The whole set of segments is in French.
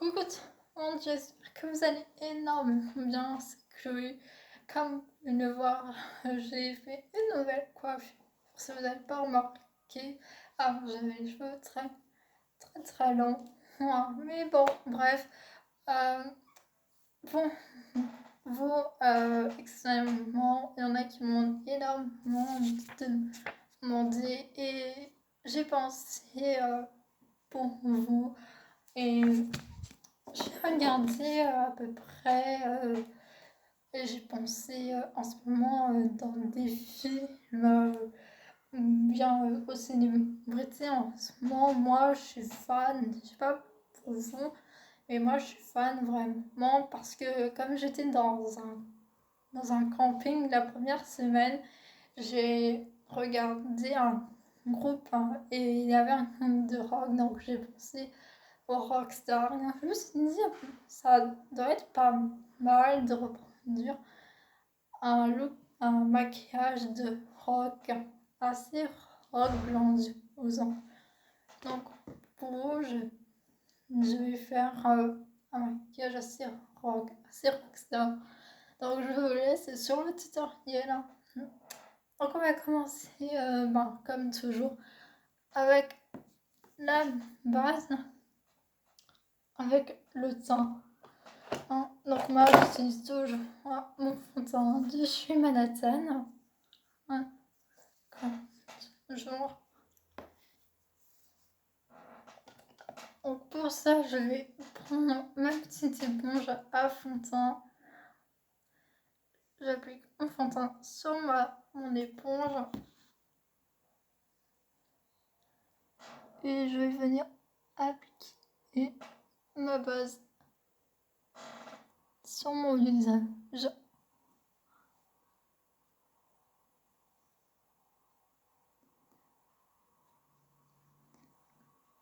Coucou tout le monde, j'espère que vous allez énormément bien. C'est Chloé. Comme vous pouvez le voir, j'ai fait une nouvelle coiffure. Si vous n'avez pas remarqué, avant j'avais les cheveux très longs. Ouais, mais bon, bref. Euh, bon, extrêmement, il y en a qui m'ont énormément demandé et j'ai pensé pour vous. Et j'ai regardé à peu près et j'ai pensé en ce moment dans des films bien au célébrités en ce moment. Moi je suis fan, je sais pas pour vous, mais moi je suis fan vraiment parce que comme j'étais dans un camping la première semaine, j'ai regardé un groupe et il y avait un groupe de rock, donc j'ai pensé au rockstar. Je me suis dit, ça doit être pas mal de reproduire un look, un maquillage de rock assez rock grandiosant. Donc pour vous, je vais faire un maquillage assez rock, assez rockstar. Donc je vous laisse sur le tutoriel. Donc on va commencer comme toujours avec la base, avec le teint. Donc moi j'utilise toujours mon fond de teint de chez Manhattan. Comme toujours. Donc pour ça je vais prendre ma petite éponge à fond de teint. J'applique mon fond de teint sur mon éponge. Et je vais venir appliquer ma base sur mon visage.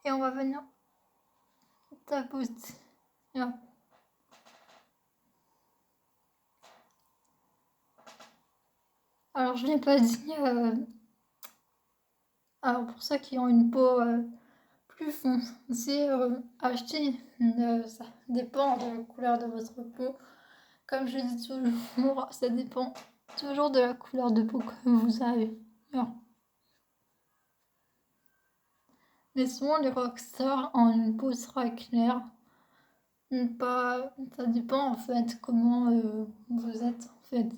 Et on va venir tapoter. Alors je n'ai pas dit, alors pour ceux qui ont une peau plus foncée, acheter, ça dépend de la couleur de votre peau. Comme je dis toujours, ça dépend toujours de la couleur de peau que vous avez. Mais souvent les rockstars ont une peau très claire. Pas, ça dépend en fait comment vous êtes en fait.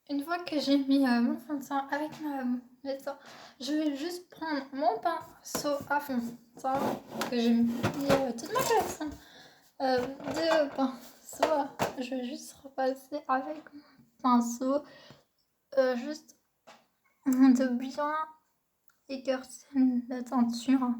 Une fois que j'ai mis mon fond de teint avec ma médecin, je vais juste prendre mon pinceau à fond de teint que j'ai mis toute ma collection de pinceaux. Je vais juste repasser avec mon pinceau juste de bien écarter la teinture.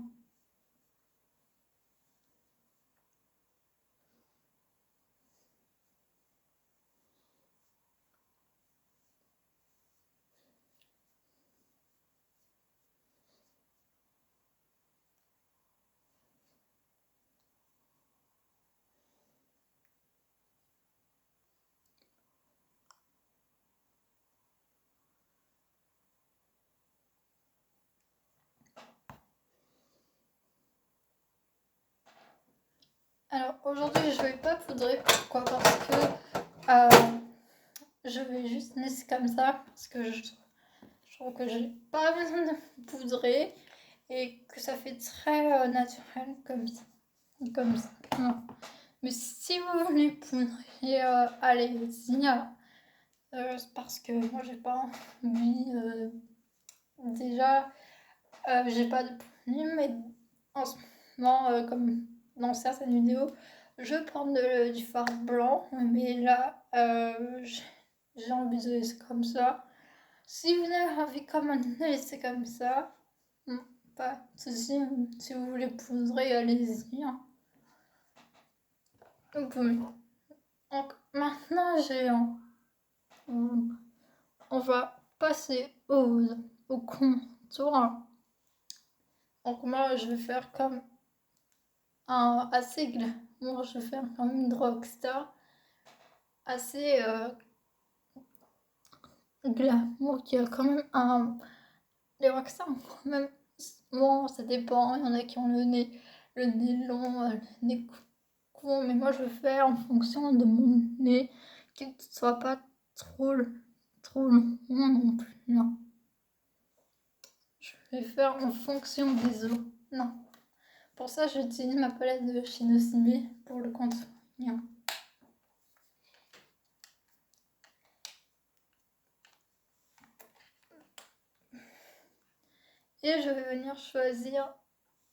Alors aujourd'hui je vais pas poudrer, pourquoi? Parce que je vais juste laisser comme ça parce que je trouve que j'ai pas besoin de poudrer et que ça fait très naturel comme ça. Non. Mais si vous voulez poudrer, allez-y. C'est parce que moi j'ai pas envie. Déjà, j'ai pas de plume, mais en ce moment, comme dans certaines vidéos, je prends du fard blanc, mais là, j'ai envie de laisser comme ça. Si vous avez envie comme de laisser comme ça, Pas de soucis, si vous voulez poser, allez-y. Hein. Donc, maintenant, on va passer au contour. Donc, moi, je vais faire comme assez glamour. Je vais faire comme une rockstar assez glamour qui a quand même les rockstars ont quand même. Bon, ça dépend. Il y en a qui ont le nez long, le nez court. Mais moi, je vais faire en fonction de mon nez qu'il ne soit pas trop long non plus. Non. Je vais faire en fonction des os. Non. Pour ça, j'utilise ma palette de Shinosimé pour le contour. Et je vais venir choisir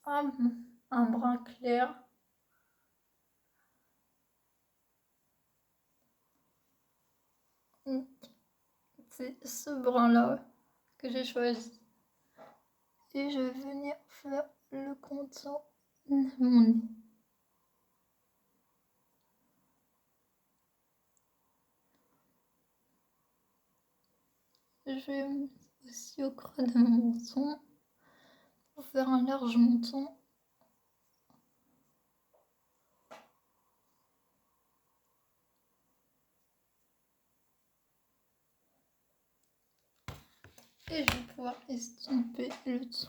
un brun clair. C'est ce brun-là que j'ai choisi. Et je vais venir faire le contour de mon nez. Je vais aussi au creux de mon menton pour faire un large menton. Et je vais pouvoir estomper le tout.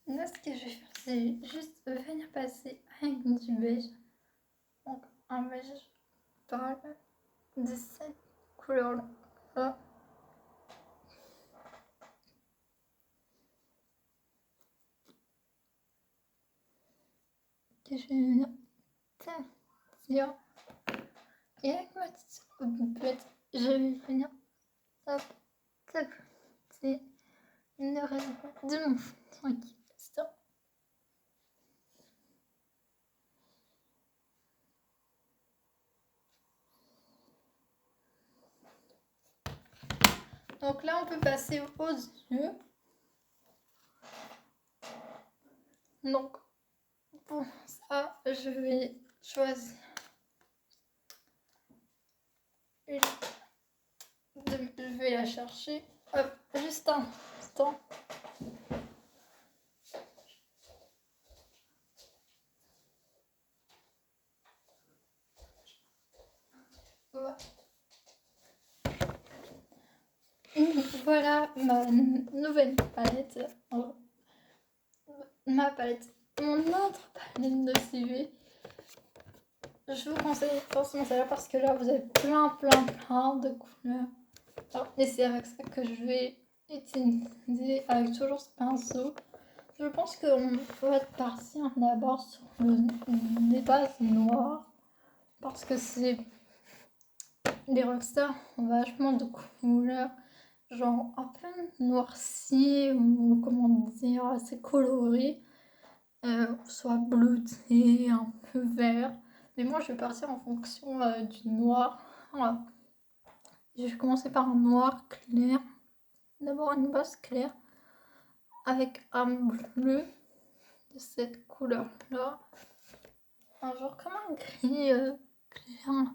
Là, ce que je vais faire, c'est juste venir passer avec du beige. Donc, un beige pâle de cette couleur-là. Que je vais venir taper. Et avec ma petite houppette, je vais venir taper une raison de mon fond qui reste. Donc là, on peut passer aux yeux. Donc, pour ça, je vais choisir une. Je vais la chercher. Hop, juste un instant. Voilà ma nouvelle palette. Ma palette. Mon autre palette de CV. Je vous conseille forcément celle-là parce que là vous avez plein de couleurs. Et c'est avec ça que je vais utiliser avec toujours ce pinceau. Je pense qu'on peut partir d'abord sur les bases noires parce que c'est les rockstars ont vachement de couleurs, genre un peu noirci ou comment dire assez coloré, soit bleuté, un peu vert. Mais moi je vais partir en fonction du noir. Voilà. Je vais commencer par un noir clair. D'abord une base claire avec un bleu de cette couleur là. Un genre comme un gris clair.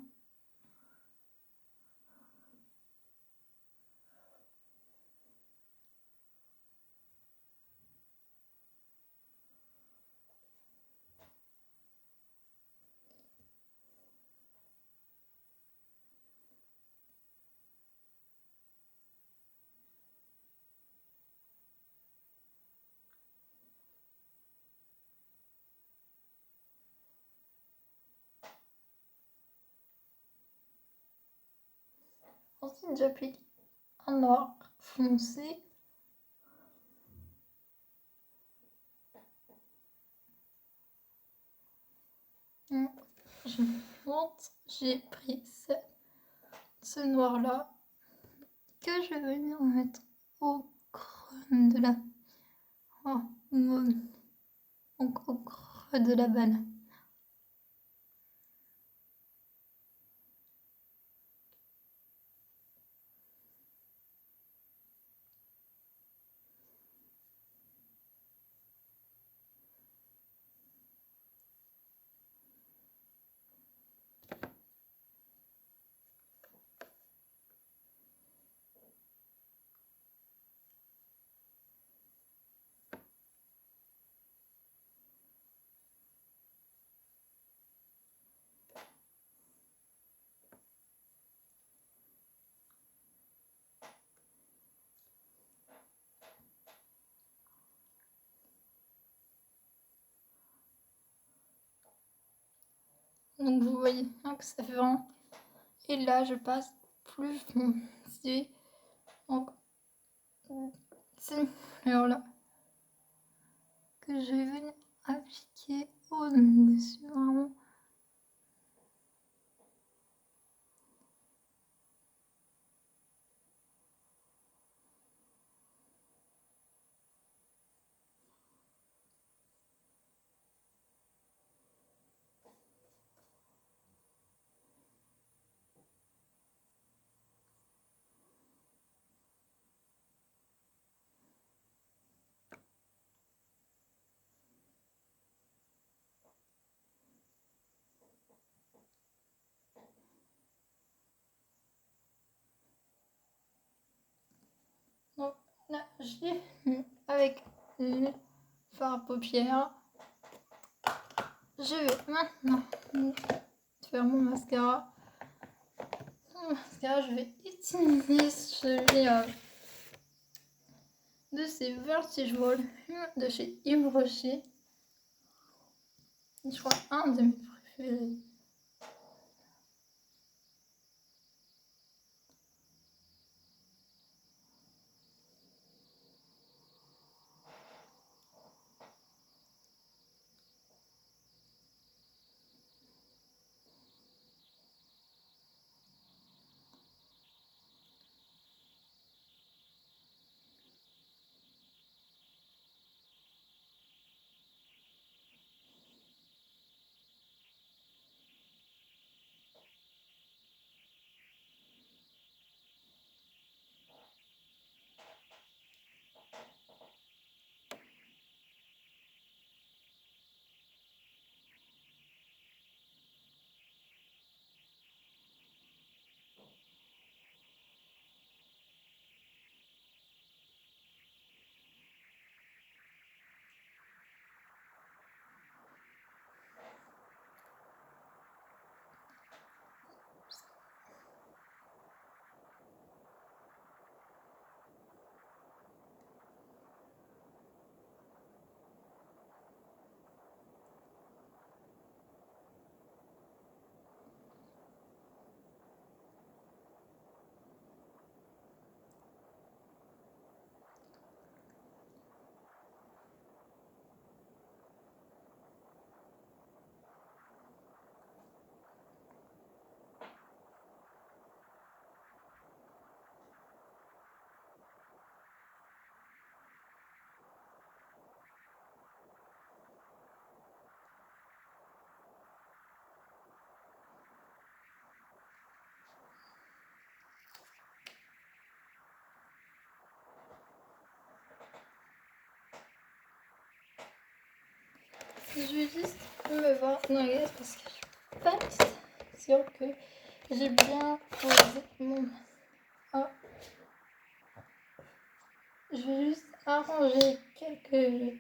Ensuite j'applique un noir foncé. Je monte, j'ai pris ce noir là que je vais venir mettre au creux de la au creux de la balle. Donc vous voyez bien que ça fait vraiment. Et là je passe plus foncé. Donc c'est une couleur là que je vais venir appliquer au-dessus vraiment. Donc là j'ai mis avec le fard à paupières. Je vais maintenant faire mon mascara. Mon mascara, je vais utiliser celui de ces Vertical de chez Yves Rocher. Je crois un de mes préférés. Je vais juste me voir dans la glace parce que je suis pas sûre que j'ai bien posé mon mascara. Je vais juste arranger quelques.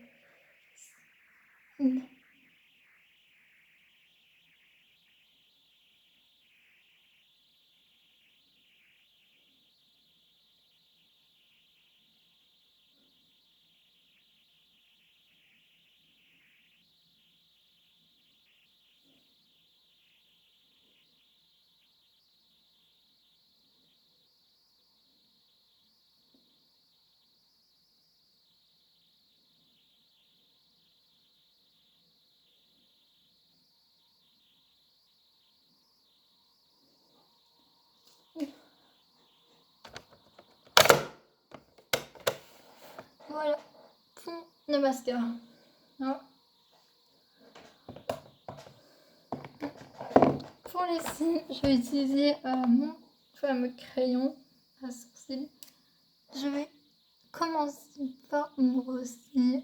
voilà pour le mascara. Alors, pour les cils, je vais utiliser mon fameux crayon à sourcils. Je vais commencer par me brosser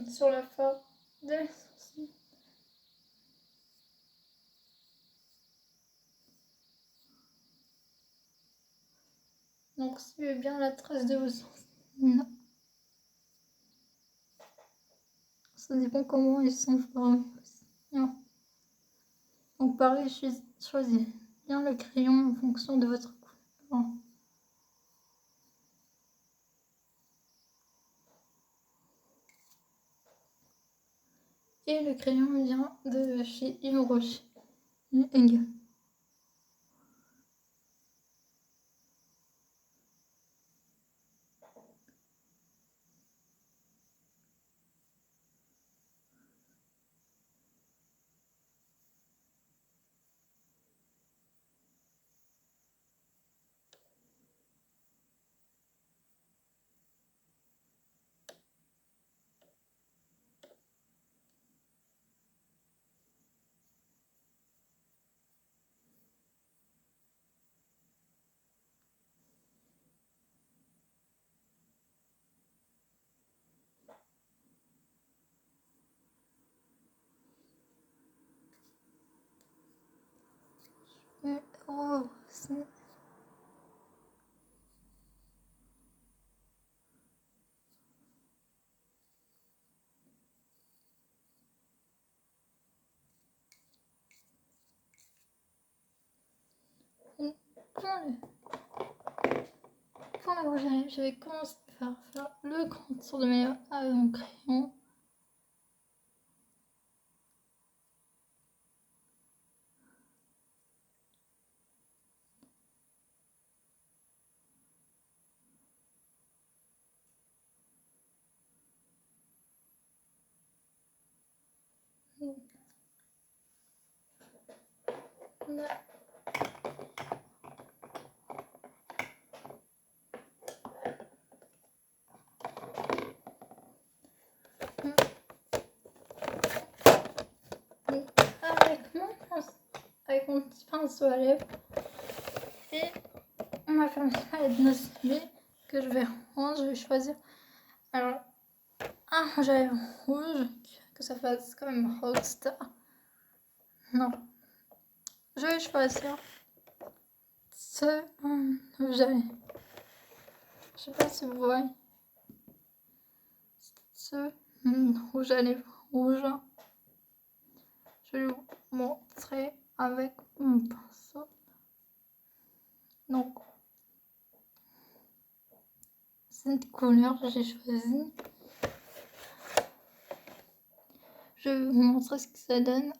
sur la forme de mes sourcils. Donc suivez bien la trace de vos sourcils. Non. Ça dépend comment ils sont formés aussi. Non. Donc pareil, choisissez bien le crayon en fonction de votre couleur. Et le crayon vient de chez Yves Rocher. Engel. Oh, c'est... Pour le rouge à lèvres, je vais commencer par faire le contour de mes lèvres avec mon crayon. Là. Avec mon petit pinceau à lèvres et on va faire une palette de ciblés que je vais rendre. Je vais choisir alors un rouge à lèvres rouge, que ça fasse quand même rockstar. Non, je vais choisir ce rouge à lèvres. Je sais pas si vous voyez ce rouge à lèvres rouge. Je vais vous montrer avec mon pinceau. Donc, cette couleur j'ai choisi. Je vais vous montrer ce que ça donne.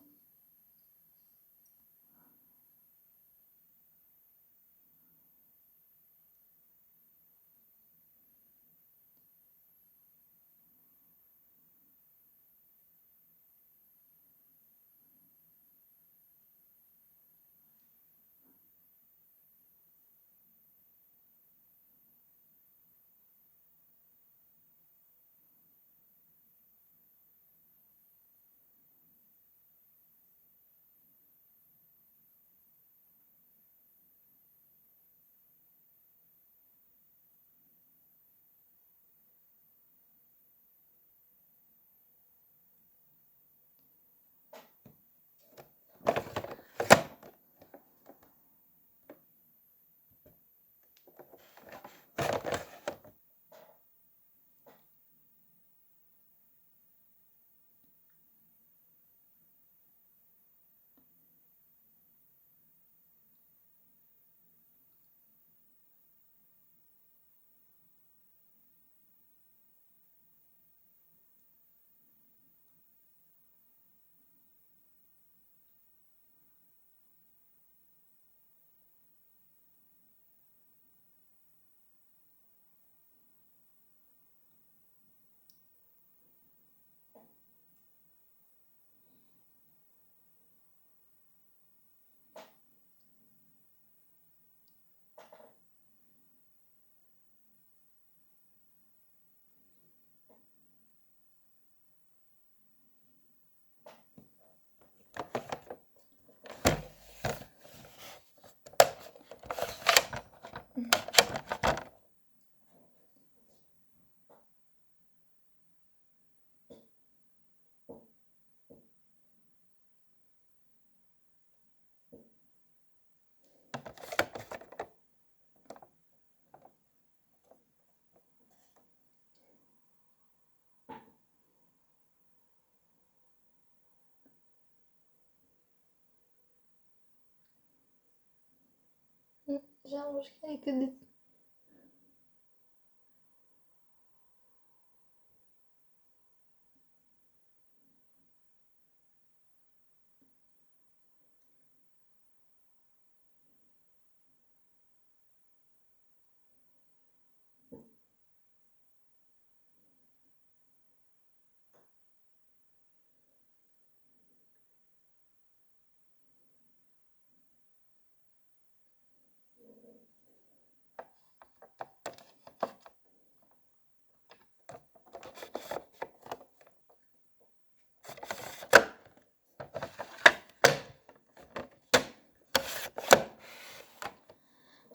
J'ai enregistré avec des...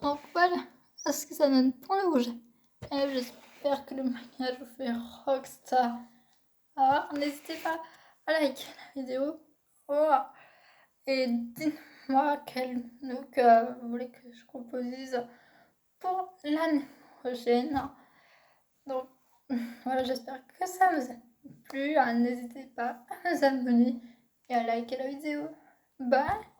Donc voilà, ce que ça donne pour le rouge. Et j'espère que le maquillage vous fait rockstar. Alors, n'hésitez pas à liker la vidéo. Voilà. Et dites-moi quel look vous voulez que je compose pour l'année prochaine. Donc voilà, j'espère que ça vous a plu. N'hésitez pas à vous abonner et à liker la vidéo. Bye!